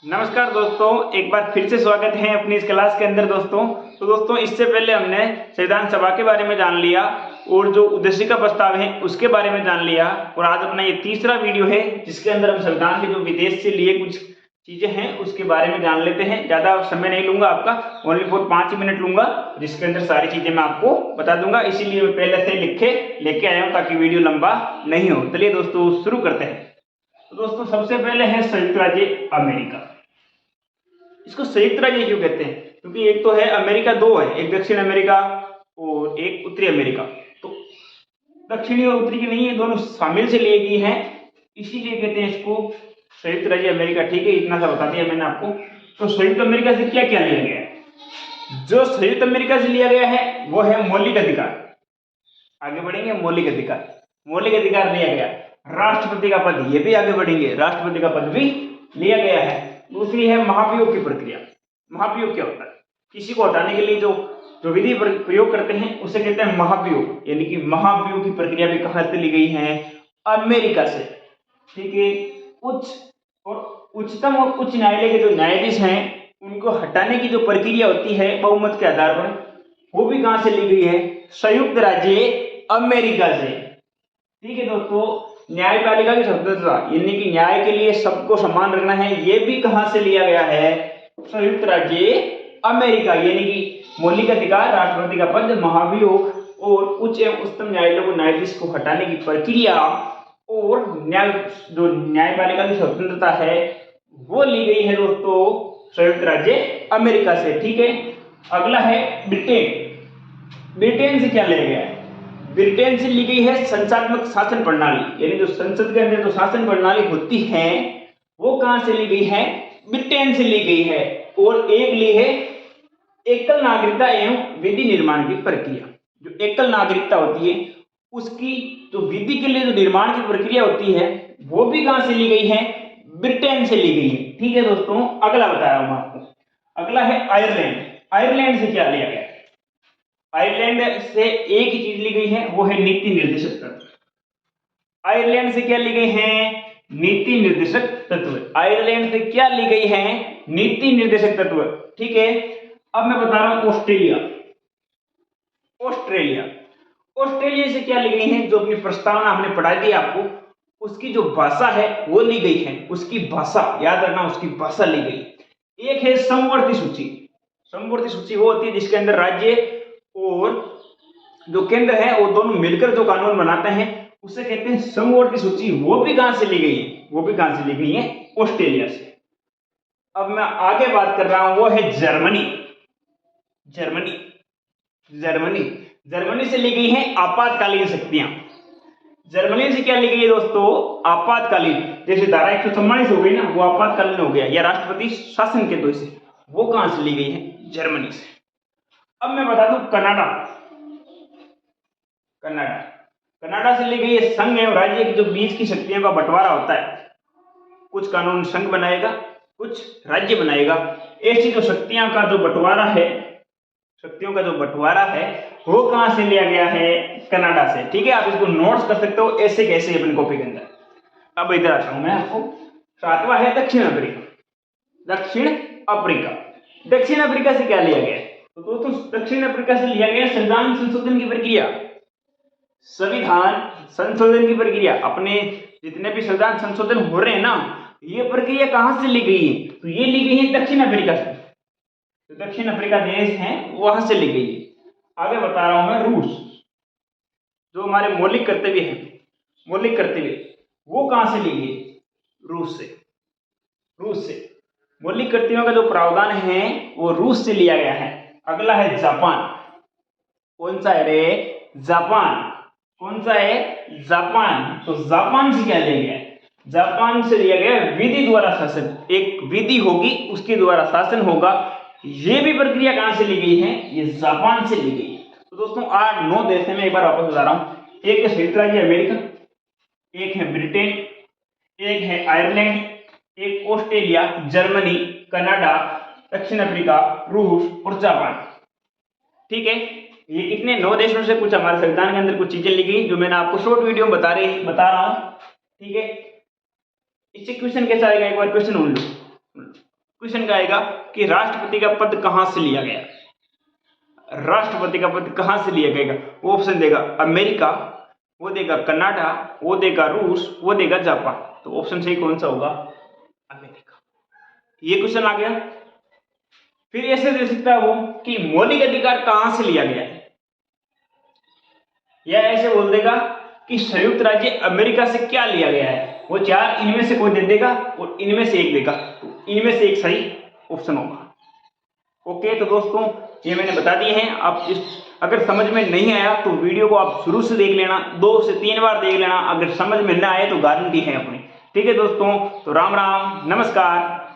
नमस्कार दोस्तों, एक बार फिर से स्वागत है अपनी इस क्लास के अंदर दोस्तों। तो दोस्तों, इससे पहले हमने संविधान सभा के बारे में जान लिया और जो उद्देशिका प्रस्ताव है उसके बारे में जान लिया। और आज अपना ये तीसरा वीडियो है जिसके अंदर हम संविधान के जो विदेश से लिए कुछ चीजें हैं उसके बारे में जान लेते हैं। ज्यादा समय नहीं लूंगा आपका, ओनली फॉर 5 मिनट लूंगा, जिसके अंदर सारी चीजें मैं आपको बता दूंगा। इसीलिए मैं पहले से लेके आया हूँ ताकि वीडियो लंबा नहीं हो। चलिए दोस्तों शुरू करते हैं। तो दोस्तों, सबसे पहले है संयुक्त राज्य अमेरिका। इसको संयुक्त राज्य क्यों कहते हैं? क्योंकि एक तो है अमेरिका, दो है, एक दक्षिण अमेरिका और एक उत्तरी अमेरिका। तो दक्षिणी और उत्तरी की नहीं है, दोनों शामिल से लिए गई हैं, इसीलिए कहते हैं इसको संयुक्त राज्य अमेरिका। ठीक है, इतना सा बता दिया मैंने आपको। तो संयुक्त अमेरिका से क्या क्या लिया गया है? जो संयुक्त अमेरिका से लिया गया है वो है मौलिक अधिकार। आगे बढ़ेंगे। मौलिक अधिकार लिया गया। राष्ट्रपति का पद, ये भी आगे बढ़ेंगे, राष्ट्रपति का पद भी लिया गया है। दूसरी है महाभियोग की प्रक्रिया। महाभियोग क्या होता है? किसी को हटाने के लिए जो विधि प्रयोग करते हैं उसे कहते हैं महाभियोग। यानी कि महाभियोग की प्रक्रिया भी कहां से ली गई है? अमेरिका से। ठीक है। उच्चतम और उच्च न्यायालय के जो न्यायाधीश हैं उनको हटाने की जो प्रक्रिया होती है बहुमत के आधार पर, वो भी कहां से ली गई है? संयुक्त राज्य अमेरिका से। ठीक है दोस्तों, न्यायपालिका की स्वतंत्रता यानी कि न्याय के लिए सबको समान रखना है, ये भी कहां से लिया गया है? संयुक्त राज्य अमेरिका। यानी कि मौलिक अधिकार, राष्ट्रपति का पद, महाभियोग और उच्च एवं उच्चतम न्यायालयों को न्यायाधीश को हटाने की प्रक्रिया और न्यायपालिका की स्वतंत्रता है वो ली गई है दोस्तों संयुक्त राज्य अमेरिका से। ठीक है। अगला है ब्रिटेन। ब्रिटेन से क्या लिया गया है? ब्रिटेन से ली गई है संचात्मक शासन प्रणाली। यानी जो संसद के अंदर जो शासन प्रणाली होती है वो कहां से ली गई है? ब्रिटेन से ली गई है। और एक ली है एकल नागरिकता एवं विधि निर्माण की प्रक्रिया। जो एकल नागरिकता होती है उसकी जो विधि के लिए जो निर्माण की प्रक्रिया होती है वो भी कहां से ली गई है? ब्रिटेन से ली गई है। ठीक है दोस्तों, अगला बता रहा हूं आपको। अगला है आयरलैंड। आयरलैंड से क्या लिया गया? आयरलैंड से एक ही चीज ली गई है, वो है नीति निर्देशक तत्व। आयरलैंड से क्या ली गई है? नीति निर्देशक तत्व। आयरलैंड से क्या ली गई है? नीति निर्देशक तत्व। ठीक है। अब मैं बता रहा हूं ऑस्ट्रेलिया। ऑस्ट्रेलिया ऑस्ट्रेलिया से क्या ली गई है? जो अपनी प्रस्तावना हमने पढ़ाई थी आपको, उसकी जो भाषा है वो ली गई है। उसकी भाषा याद रखना, उसकी भाषा ली गई। एक है समवर्ती सूची। समवर्ती सूची वो होती है जिसके अंदर राज्य और जो केंद्र है वो दोनों मिलकर जो कानून बनाते हैं उसे कहते हैं समवर्ती सूची। वो भी कहां से ली गई है? वो भी कहां से ली गई है? ऑस्ट्रेलिया से। अब मैं आगे बात कर रहा हूं, वो है जर्मनी। जर्मनी जर्मनी जर्मनी से ली गई है आपातकालीन शक्तियां। जर्मनी से क्या ली गई है दोस्तों? आपातकालीन। जैसे धारा 144 हो गई ना, वो आपातकालीन हो गया, या राष्ट्रपति शासन के द्वारा से, वो कहां से ली गई है? जर्मनी से। अब मैं बता दूं कनाडा। कनाडा कनाडा से ली गई है संघ एवं राज्य के जो बीच की शक्तियों का बंटवारा होता है। कुछ कानून संघ बनाएगा, कुछ राज्य बनाएगा। ऐसी जो शक्तियों का जो बंटवारा है, शक्तियों का जो बंटवारा है वो कहां से लिया गया है? कनाडा से। ठीक है, आप इसको नोट्स कर सकते हो ऐसे कैसे अपनी कॉपी के अंदर। अब इधर आता हूं मैं आपको। सातवां है दक्षिण अफ्रीका। दक्षिण अफ्रीका दक्षिण अफ्रीका से क्या लिया गया? तो दोस्तों, दक्षिण अफ्रीका से लिया गया संविधान संशोधन की प्रक्रिया। संविधान संशोधन की प्रक्रिया, अपने जितने भी संविधान संशोधन हो रहे हैं ना, ये प्रक्रिया कहां से ली गई है? तो ये ली गई है दक्षिण अफ्रीका से। तो दक्षिण अफ्रीका देश है वहां से ली गई है। आगे बता रहा हूं मैं रूस। जो हमारे मौलिक कर्तव्य है, मौलिक कर्तव्य वो कहां से ली गई? रूस से। रूस से मौलिक कर्तव्यों का जो प्रावधान है वो रूस से लिया गया है। अगला है जापान। कौन सा है रे? जापान। कौन सा है? जापान। तो जापान से क्या लिया गया? जापान से लिया गया विधि द्वारा शासन। एक विधि होगी उसके द्वारा शासन होगा। ये भी प्रक्रिया कहां से ली गई है? ये जापान से ली गई है। तो दोस्तों, 8-9 देश है, मैं एक बार वापस बता रहा हूं। एक है संयुक्त राज्य अमेरिका, एक है ब्रिटेन, एक है आयरलैंड, एक ऑस्ट्रेलिया, जर्मनी, कनाडा, दक्षिण अफ्रीका, रूस और जापान। ठीक है, ये कितने 9 देशों से कुछ हमारे संविधान के अंदर कुछ चीजें ली गई जो मैंने आपको शॉर्ट वीडियो में बता रहा हूं। ठीक है, इससे क्वेश्चन कैसा आएगा? एक बार क्वेश्चन सुन लो। क्वेश्चन का आएगा कि राष्ट्रपति का पद कहां से लिया गया, राष्ट्रपति का पद कहां से लिया गया। वो ऑप्शन देगा अमेरिका, वो देगा कनाडा, वो देगा रूस, वो देगा जापान। तो ऑप्शन सही कौन सा होगा, अमेरिका। ये क्वेश्चन आ गया। फिर ऐसे दे सकता है वो कि मौलिक अधिकार कहां से लिया गया है, या ऐसे बोल देगा कि संयुक्त राज्य अमेरिका से क्या लिया गया है। वो चार इनमें से कोई दे देगा और इनमें से एक देगा, तो इनमें से एक सही ऑप्शन होगा। ओके, तो दोस्तों ये मैंने बता दिए हैं। आप इस अगर समझ में नहीं आया तो वीडियो को आप शुरू से देख लेना, 2 से 3 बार देख लेना। अगर समझ में ना आए तो गारंटी है अपनी। ठीक है दोस्तों, तो राम राम, नमस्कार।